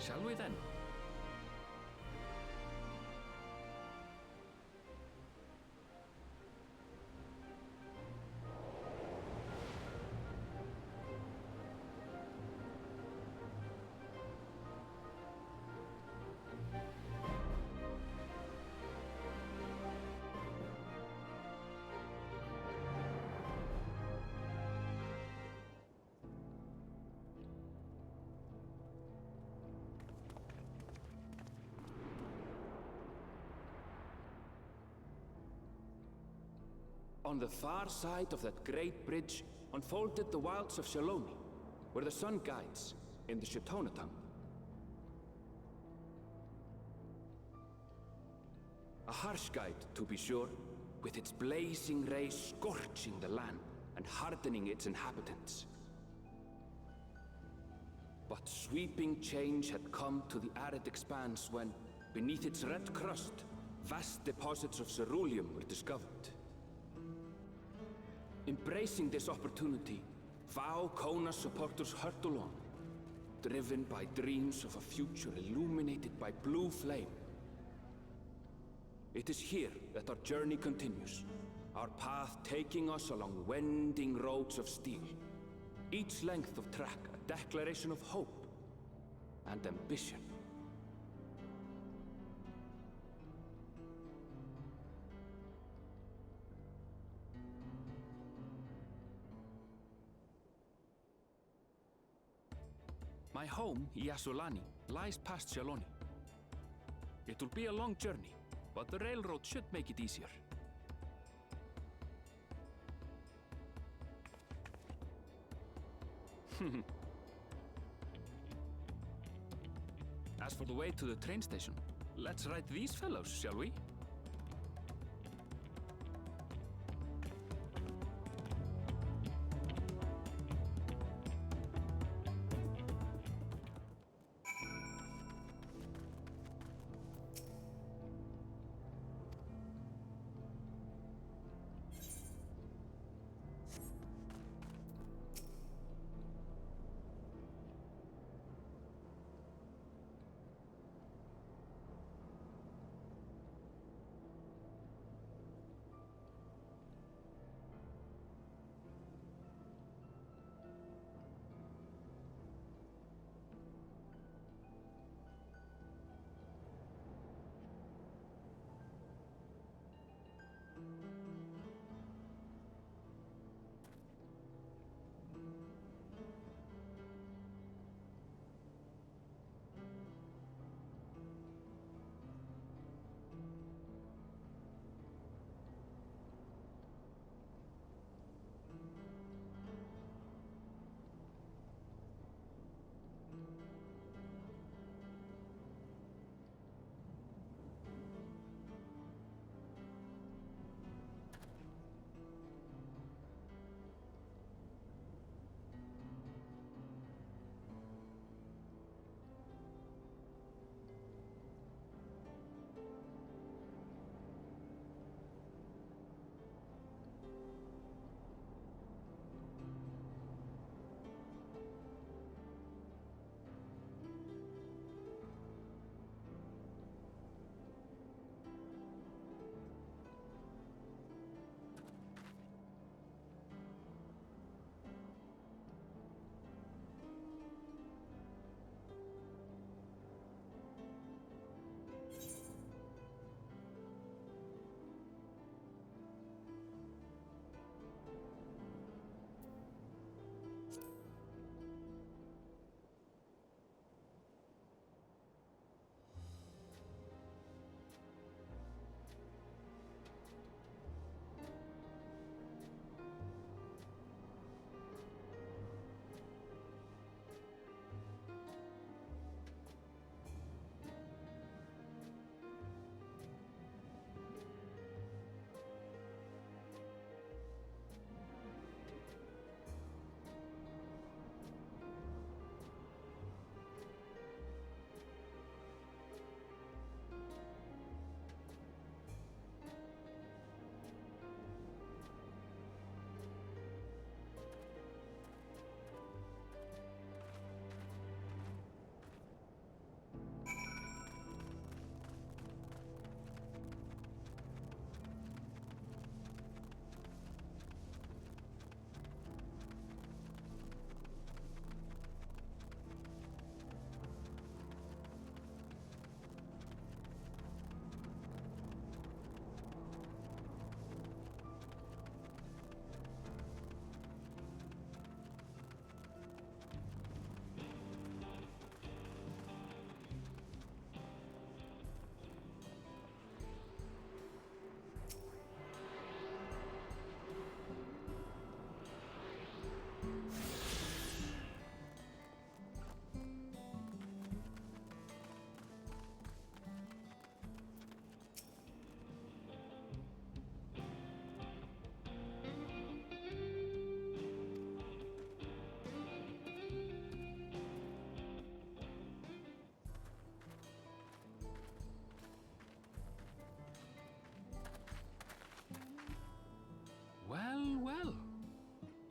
Shall we then? On the far side of that great bridge unfolded the wilds of Shaloni, where the sun guides in the Shitonatongue. A harsh guide, to be sure, with its blazing rays scorching the land and hardening its inhabitants. But sweeping change had come to the arid expanse when, beneath its red crust, vast deposits of ceruleum were discovered. Embracing this opportunity, Vau Kona supporters hurtle on, driven by dreams of a future illuminated by blue flame. It is here that our journey continues, our path taking us along winding roads of steel, each length of track a declaration of hope and ambition. My home, Yasulani, lies past Shaloni. It will be a long journey, but the railroad should make it easier. As for the way to the train station, let's ride these fellows, shall we?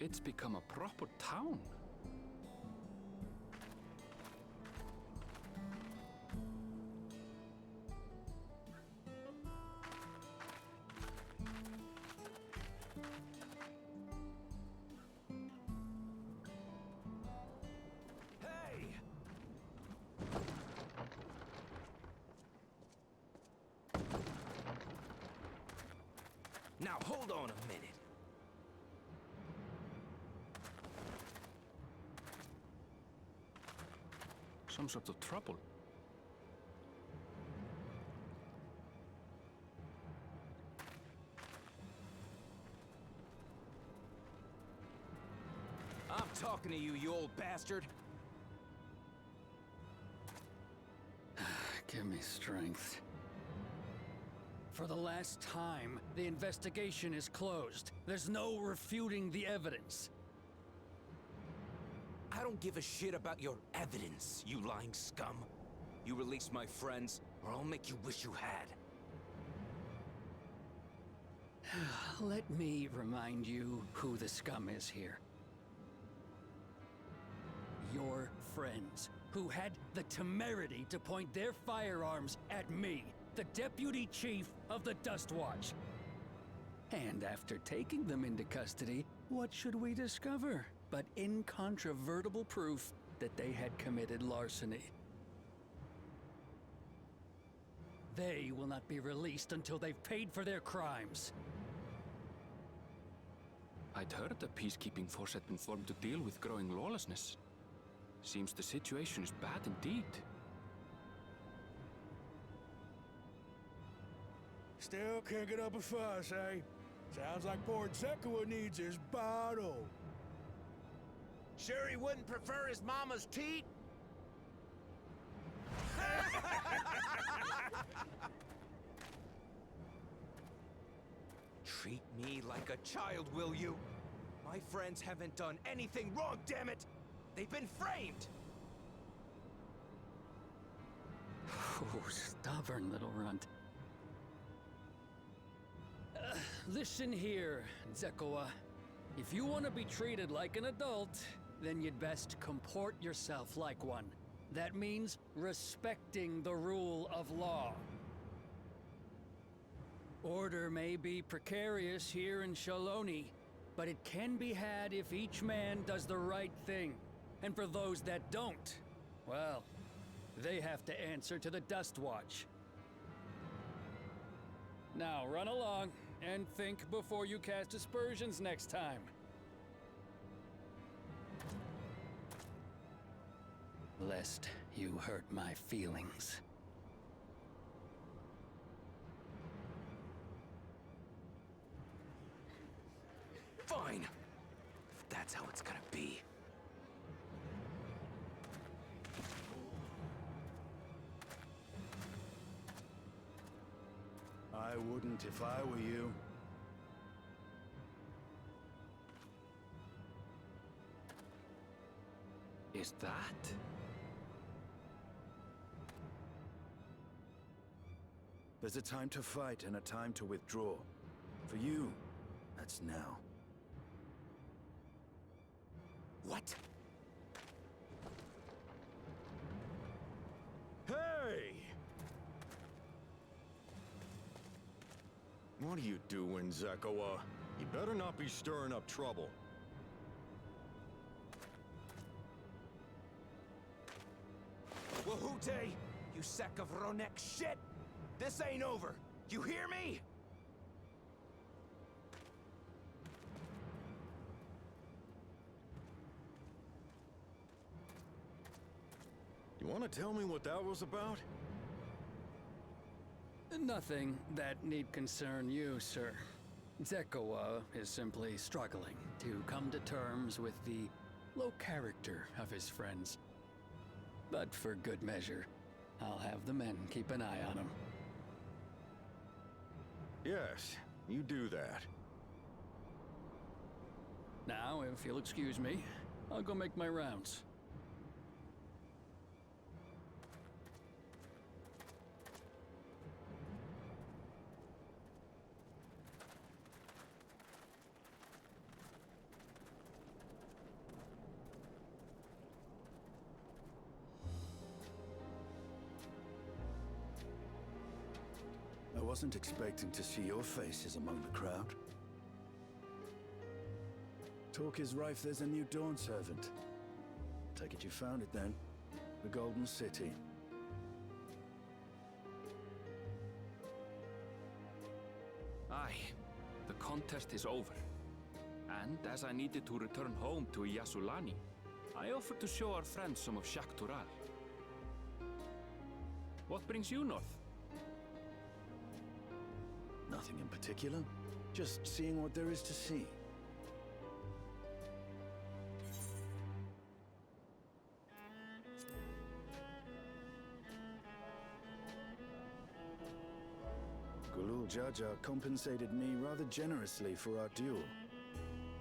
It's become a proper town. Now hold on a minute. Some sort of trouble. I'm talking to you, you old bastard. Give me strength. For the last time, the investigation is closed. There's no refuting the evidence. I don't give a shit about your evidence, you lying scum. You release my friends, or I'll make you wish you had. Let me remind you who the scum is here. Your friends, who had the temerity to point their firearms at me, the Deputy Chief of the Dust Watch. And after taking them into custody, what should we discover but incontrovertible proof that they had committed larceny? They will not be released until they've paid for their crimes. I'd heard the peacekeeping force had been formed to deal with growing lawlessness. Seems the situation is bad indeed. Still can't get up a fuss, eh? Sounds like poor Zekua needs his bottle. Sure he wouldn't prefer his mama's teat? Treat me like a child, will you? My friends haven't done anything wrong, damn it! They've been framed! Oh, stubborn little runt. Listen here, Zekua. If you want to be treated like an adult, then you'd best comport yourself like one. That means respecting the rule of law. Order may be precarious here in Shaloni, but it can be had if each man does the right thing. And for those that don't, well, they have to answer to the Dust Watch. Now run along and think before you cast aspersions next time. Lest you hurt my feelings. Fine! If that's how it's gonna be. I wouldn't if I were you. Is that? There's a time to fight and a time to withdraw. For you, that's now. What? Hey! What are you doing, Zekua? You better not be stirring up trouble. Wahute, you sack of Ronek shit! This ain't over! You hear me? You want to tell me what that was about? Nothing that need concern you, sir. Zekua is simply struggling to come to terms with the low character of his friends. But for good measure, I'll have the men keep an eye on him. Yes, you do that. Now, if you'll excuse me, I'll go make my rounds. wasn't expecting to see your faces among the crowd. Talk is rife there's a new Dawn servant. Take it you found it then. The Golden City. Aye, the contest is over. And as I needed to return home to Yasulani, I offered to show our friends some of Shak Tural. What brings you north? Nothing in particular. Just seeing what there is to see. Gulul Jaja compensated me rather generously for our duel.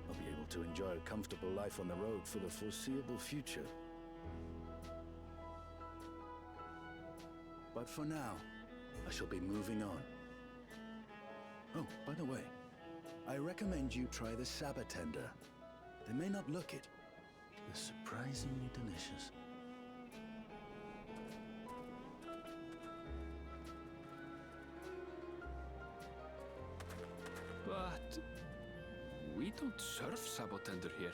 I'll be able to enjoy a comfortable life on the road for the foreseeable future. But for now, I shall be moving on. Oh, by the way, I recommend you try the Sabatender. They may not look it. They're surprisingly delicious. But we don't serve Sabotender here.